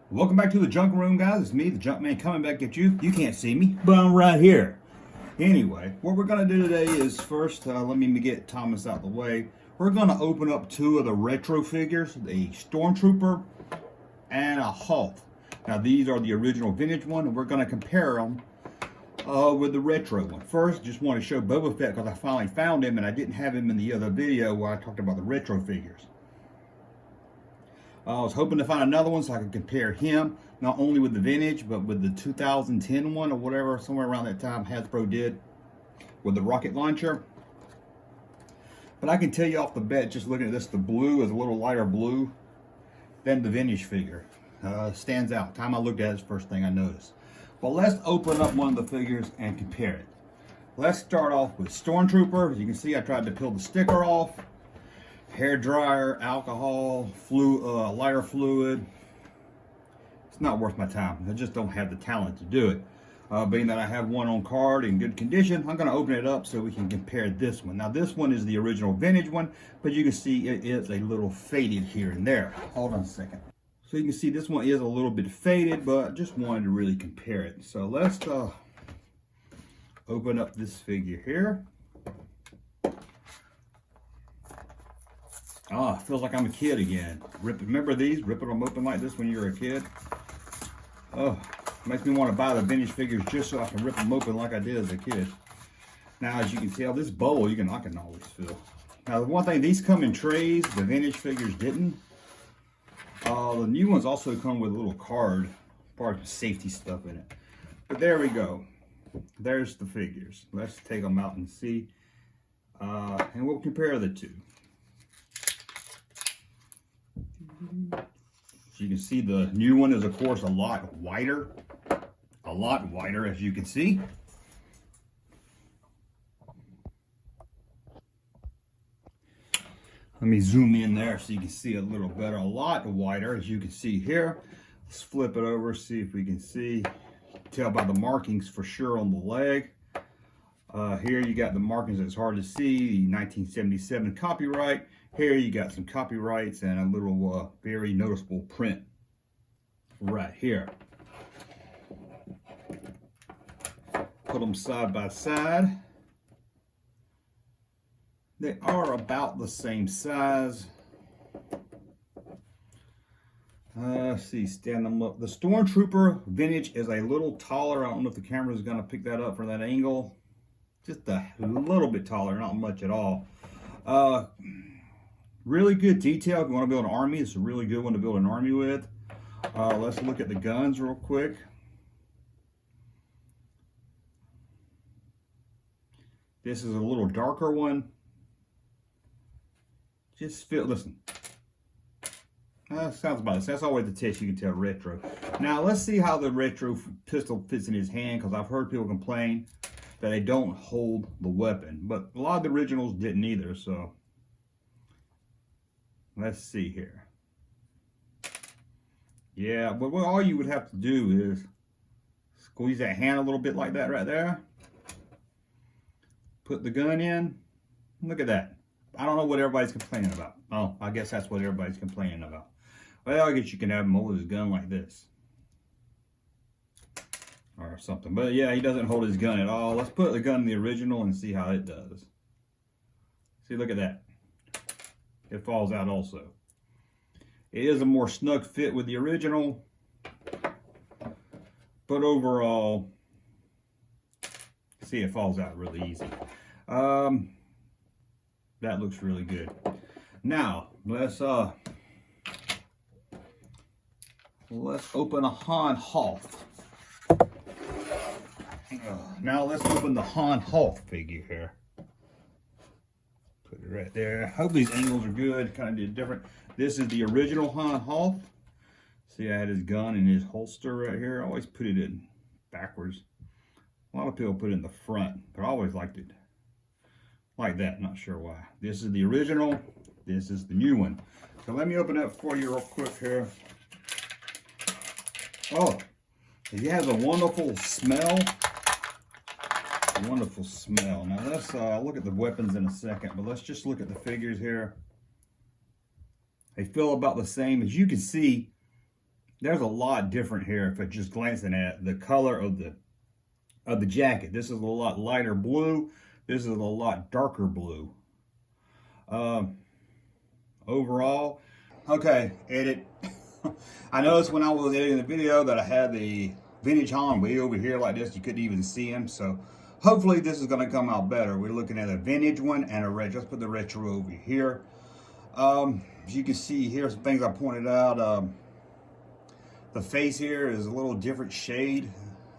Welcome back to the Junk Room, guys. It's me, the Junkman, coming back at you. You can't see me, but I'm right here. Anyway, what we're going to do today is first, let me get Thomas out of the way. We're going to open up two of the retro figures, the Stormtrooper and a Hoth. Now, these are the original vintage one, and we're going to compare them with the retro one. First, just want to show Boba Fett because I finally found him, and I didn't have him in the other video where I talked about the retro figures. I was hoping to find another one so I could compare him, not only with the vintage, but with the 2010 one or whatever, somewhere around that time Hasbro did, with the rocket launcher. But I can tell you off the bat, just looking at this, the blue is a little lighter blue than the vintage figure. Stands out. Time I looked at it, it's the first thing I noticed. Well, let's open up one of the figures and compare it. Let's start off with Stormtrooper. As you can see, I tried to peel the sticker off. Hair dryer, alcohol, lighter fluid. It's not worth my time. I just don't have the talent to do it. Being that I have one on card in good condition, I'm going to open it up so we can compare this one. Now, this one is the original vintage one, but you can see it is a little faded here and there. Hold on a second. So you can see this one is a little bit faded, but just wanted to really compare it. So let's open up this figure here. Oh, it feels like I'm a kid again. Remember these? Ripping them open like this when you were a kid? Oh, makes me want to buy the vintage figures just so I can rip them open like I did as a kid. Now, as you can tell, this bowl, I can always fill. Now, the one thing, these come in trays. The vintage figures didn't. The new ones also come with a little card, part of safety stuff in it. But there we go. There's the figures. Let's take them out and see. And we'll compare the two. So you can see the new one is, of course, a lot wider, as you can see. Let me zoom in there so you can see a little better, a lot wider, as you can see here. Let's flip it over, see if we can see, tell by the markings for sure on the leg. Here you got the markings that's hard to see, the 1977 copyright. Here you got some copyrights and a little very noticeable print right here. Put them side by side. They are about the same size. Let's see, stand them up. The Stormtrooper vintage is a little taller. I don't know if the camera is going to pick that up from that angle. Just a little bit taller, not much at all. Really good detail if you want to build an army. It's a really good one to build an army with. Let's look at the guns real quick. This is a little darker one. Just feel, listen. Sounds about it. That's always the test you can tell retro. Now let's see how the retro pistol fits in his hand, because I've heard people complain that they don't hold the weapon. But a lot of the originals didn't either, so. Let's see here. Yeah, but all you would have to do is squeeze that hand a little bit like that right there. Put the gun in. Look at that. I don't know what everybody's complaining about. Oh, I guess that's what everybody's complaining about. Well, I guess you can have him hold his gun like this. Or something. But yeah, he doesn't hold his gun at all. Let's put the gun in the original and see how it does. See, look at that. It falls out also. It is a more snug fit with the original, but overall, see, it falls out really easy. That looks really good. Now let's open a Han Hoth. Now let's open the Han Hoth figure here. Put it right there. I hope these angles are good. Kind of did different. This is the original Han Hoth. See, I had his gun in his holster right here. I always put it in backwards. A lot of people put it in the front, but I always liked it like that. Not sure why. This is the original. This is the new one. So let me open that for you real quick here. Oh, he has a wonderful smell. Wonderful smell. Now let's look at the weapons in a second, but let's just look at the figures here. They feel about the same. As you can see, there's a lot different here if I'm just glancing at the color of the jacket. This is a lot lighter blue. This is a lot darker blue. Overall, okay, edit. I noticed when I was editing the video that I had the vintage Han way over here like this. You couldn't even see him. So hopefully this is going to come out better. We're looking at a vintage one and a retro. Let's put the retro over here. As you can see here, some things I pointed out. The face here is a little different shade.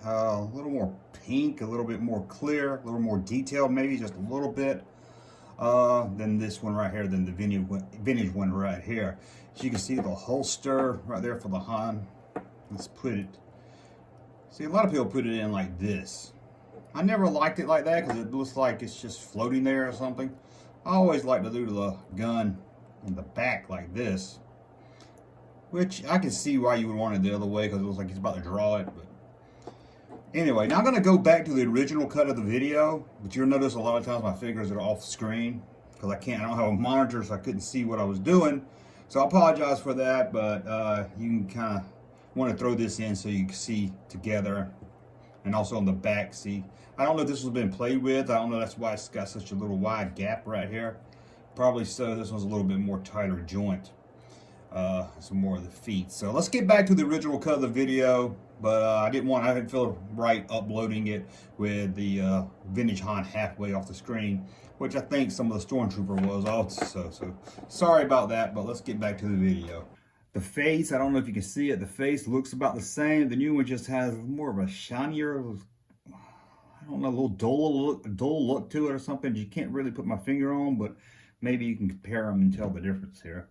A little more pink, a little bit more clear, a little more detailed, maybe just a little bit. Than this one right here, than the vintage one right here. So you can see the holster right there for the Han. Let's put it. See, a lot of people put it in like this. I never liked it like that because it looks like it's just floating there or something. I always like to do the gun in the back like this, which I can see why you would want it the other way because it looks like he's about to draw it. But anyway, now I'm going to go back to the original cut of the video, but you'll notice a lot of times my fingers are off screen because I don't have a monitor, so I couldn't see what I was doing. So I apologize for that, but you can kind of want to throw this in so you can see together, and also on the back, see. I don't know if this has been played with. I don't know, that's why it's got such a little wide gap right here. Probably so. This one's a little bit more tighter joint. Some more of the feet. So let's get back to the original cut of the video. But I didn't feel right uploading it with the vintage Han halfway off the screen, which I think some of the Stormtrooper was also. So sorry about that, but let's get back to the video. The face, I don't know if you can see it, the face looks about the same. The new one just has more of a shinier, I don't know, a little dull look to it or something. You can't really put my finger on, but maybe you can compare them and tell the difference here.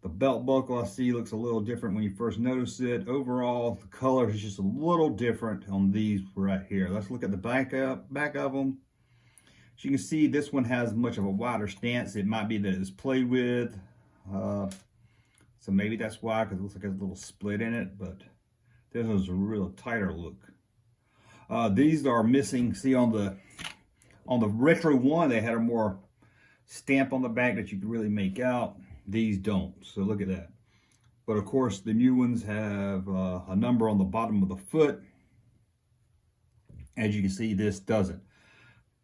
The belt buckle I see looks a little different when you first notice it. Overall, the color is just a little different on these right here. Let's look at the back of them. As you can see, this one has much of a wider stance. It might be that it's played with. So maybe that's why, because it looks like there's a little split in it, but this one's a real tighter look. These are missing. See, on the retro one, they had a more stamp on the back that you could really make out. These don't, so look at that. But of course, the new ones have a number on the bottom of the foot. As you can see, this doesn't.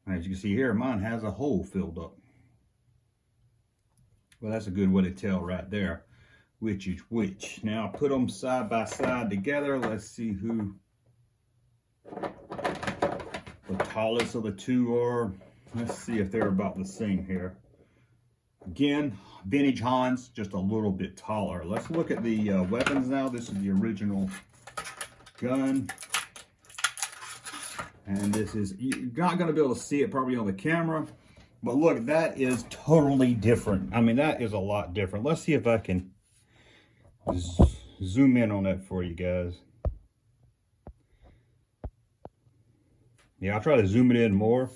As you can see here, mine has a hole filled up. Well, that's a good way to tell right there which is which. Now, I'll put them side by side together. Let's see who the tallest of the two are. Let's see if they're about the same here. Again, vintage Han's just a little bit taller. Let's look at the weapons now. This is the original gun. And this is, you're not going to be able to see it probably on the camera. But look, that is totally different. I mean, that is a lot different. Let's see if I can zoom in on that for you guys. Yeah, I'll try to zoom it in more.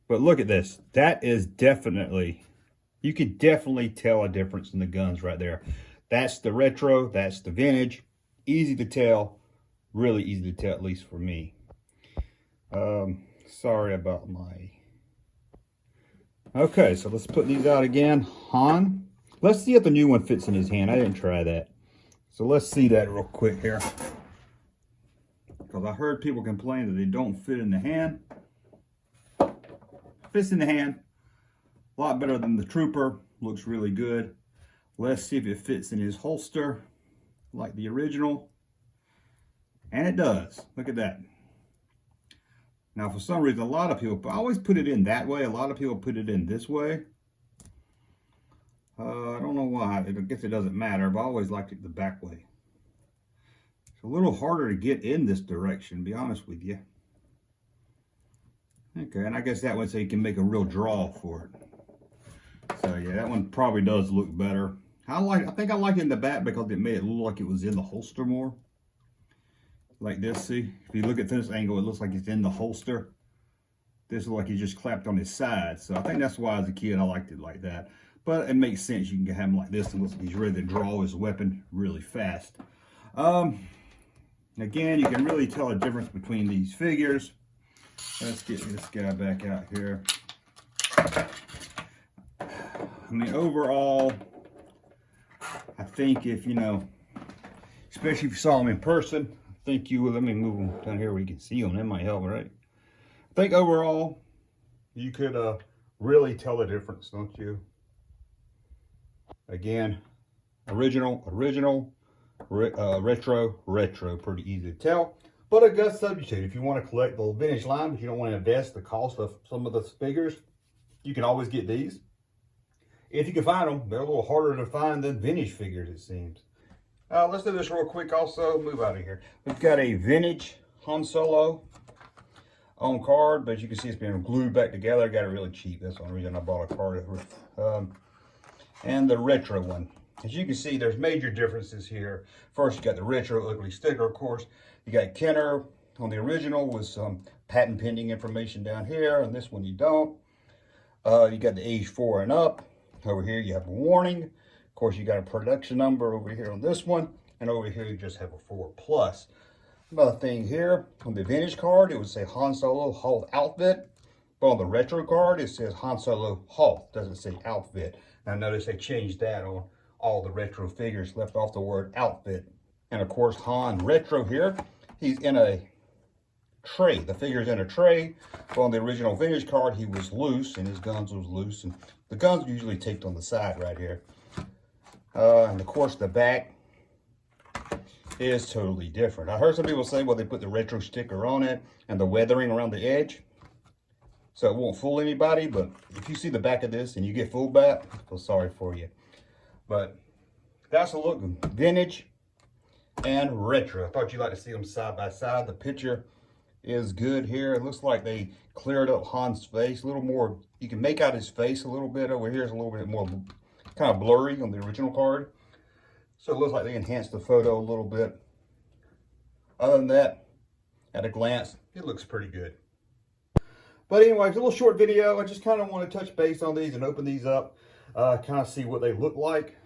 But look at this. That is definitely... You can definitely tell a difference in the guns right there. That's the retro, that's the vintage. Easy to tell, really easy to tell, at least for me. Sorry about my... Okay, so let's put these out again. Han. Let's see if the new one fits in his hand. I didn't try that. So let's see that real quick here. Because I heard people complain that they don't fit in the hand. Fits in the hand. A lot better than the Trooper. Looks really good. Let's see if it fits in his holster like the original. And it does. Look at that. Now, for some reason, a lot of people, I always put it in that way. A lot of people put it in this way. I don't know why. I guess it doesn't matter, but I always liked it the back way. It's a little harder to get in this direction, to be honest with you. Okay, and I guess that way so you can make a real draw for it. So yeah, that one probably does look better. I think I like it in the back because it made it look like it was in the holster more. Like this, see? If you look at this angle, it looks like it's in the holster. This looks like he just clapped on his side. So I think that's why as a kid I liked it like that. But it makes sense. You can have him like this and looks like he's ready to draw his weapon really fast. Again, you can really tell a difference between these figures. Let's get this guy back out here. I mean, overall, I think if, you know, especially if you saw them in person, I think you would. Let me move them down here where you can see them. That might help, right? I think overall, you could really tell the difference, don't you? Again, retro, pretty easy to tell. But a good substitute. If you want to collect the vintage line, but you don't want to invest the cost of some of the figures, you can always get these. If you can find them, they're a little harder to find than vintage figures, it seems. Let's do this real quick also. Move out of here. We've got a vintage Han Solo on card, but you can see it's been glued back together. I got it really cheap. That's the only reason I bought a card. And the retro one. As you can see, there's major differences here. First, you got the retro ugly sticker, of course. You got Kenner on the original with some patent pending information down here, and this one you don't. You got the age 4 and up. Over here you have a warning. Of course, you got a production number over here on this one, and over here you just have a 4+. Another thing here, on the vintage card, it would say Han Solo Hoth outfit. But on the retro card, it says Han Solo Hoth, doesn't say outfit. Now notice they changed that on all the retro figures, left off the word outfit. And of course, Han retro here, he's in a tray. The figure's in a tray. But on the original vintage card, he was loose, and his guns was loose. And the guns are usually taped on the side right here. And of course, the back is totally different. I heard some people say, well, they put the retro sticker on it and the weathering around the edge, so it won't fool anybody. But if you see the back of this and you get fooled by it, I feel sorry for you. But that's a look, vintage and retro. I thought you'd like to see them side by side. The picture is good here. It looks like they cleared up Han's face a little more. You can make out his face a little bit. Over here is a little bit more kind of blurry on the original card. So it looks like they enhanced the photo a little bit. Other than that, at a glance, it looks pretty good. But anyways, a little short video. I just kind of want to touch base on these and open these up. Kind of see what they look like.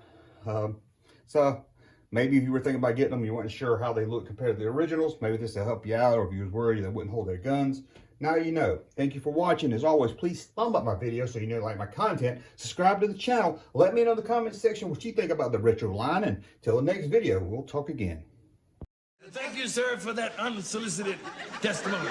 So maybe if you were thinking about getting them, you weren't sure how they look compared to the originals, maybe this will help you out. Or if you was worried they wouldn't hold their guns, now you know. Thank you for watching. As always, please thumb up my video so you know you like my content. Subscribe to the channel. Let me know in the comments section what you think about the retro line. And till the next video, we'll talk again. Thank you, sir, for that unsolicited testimony.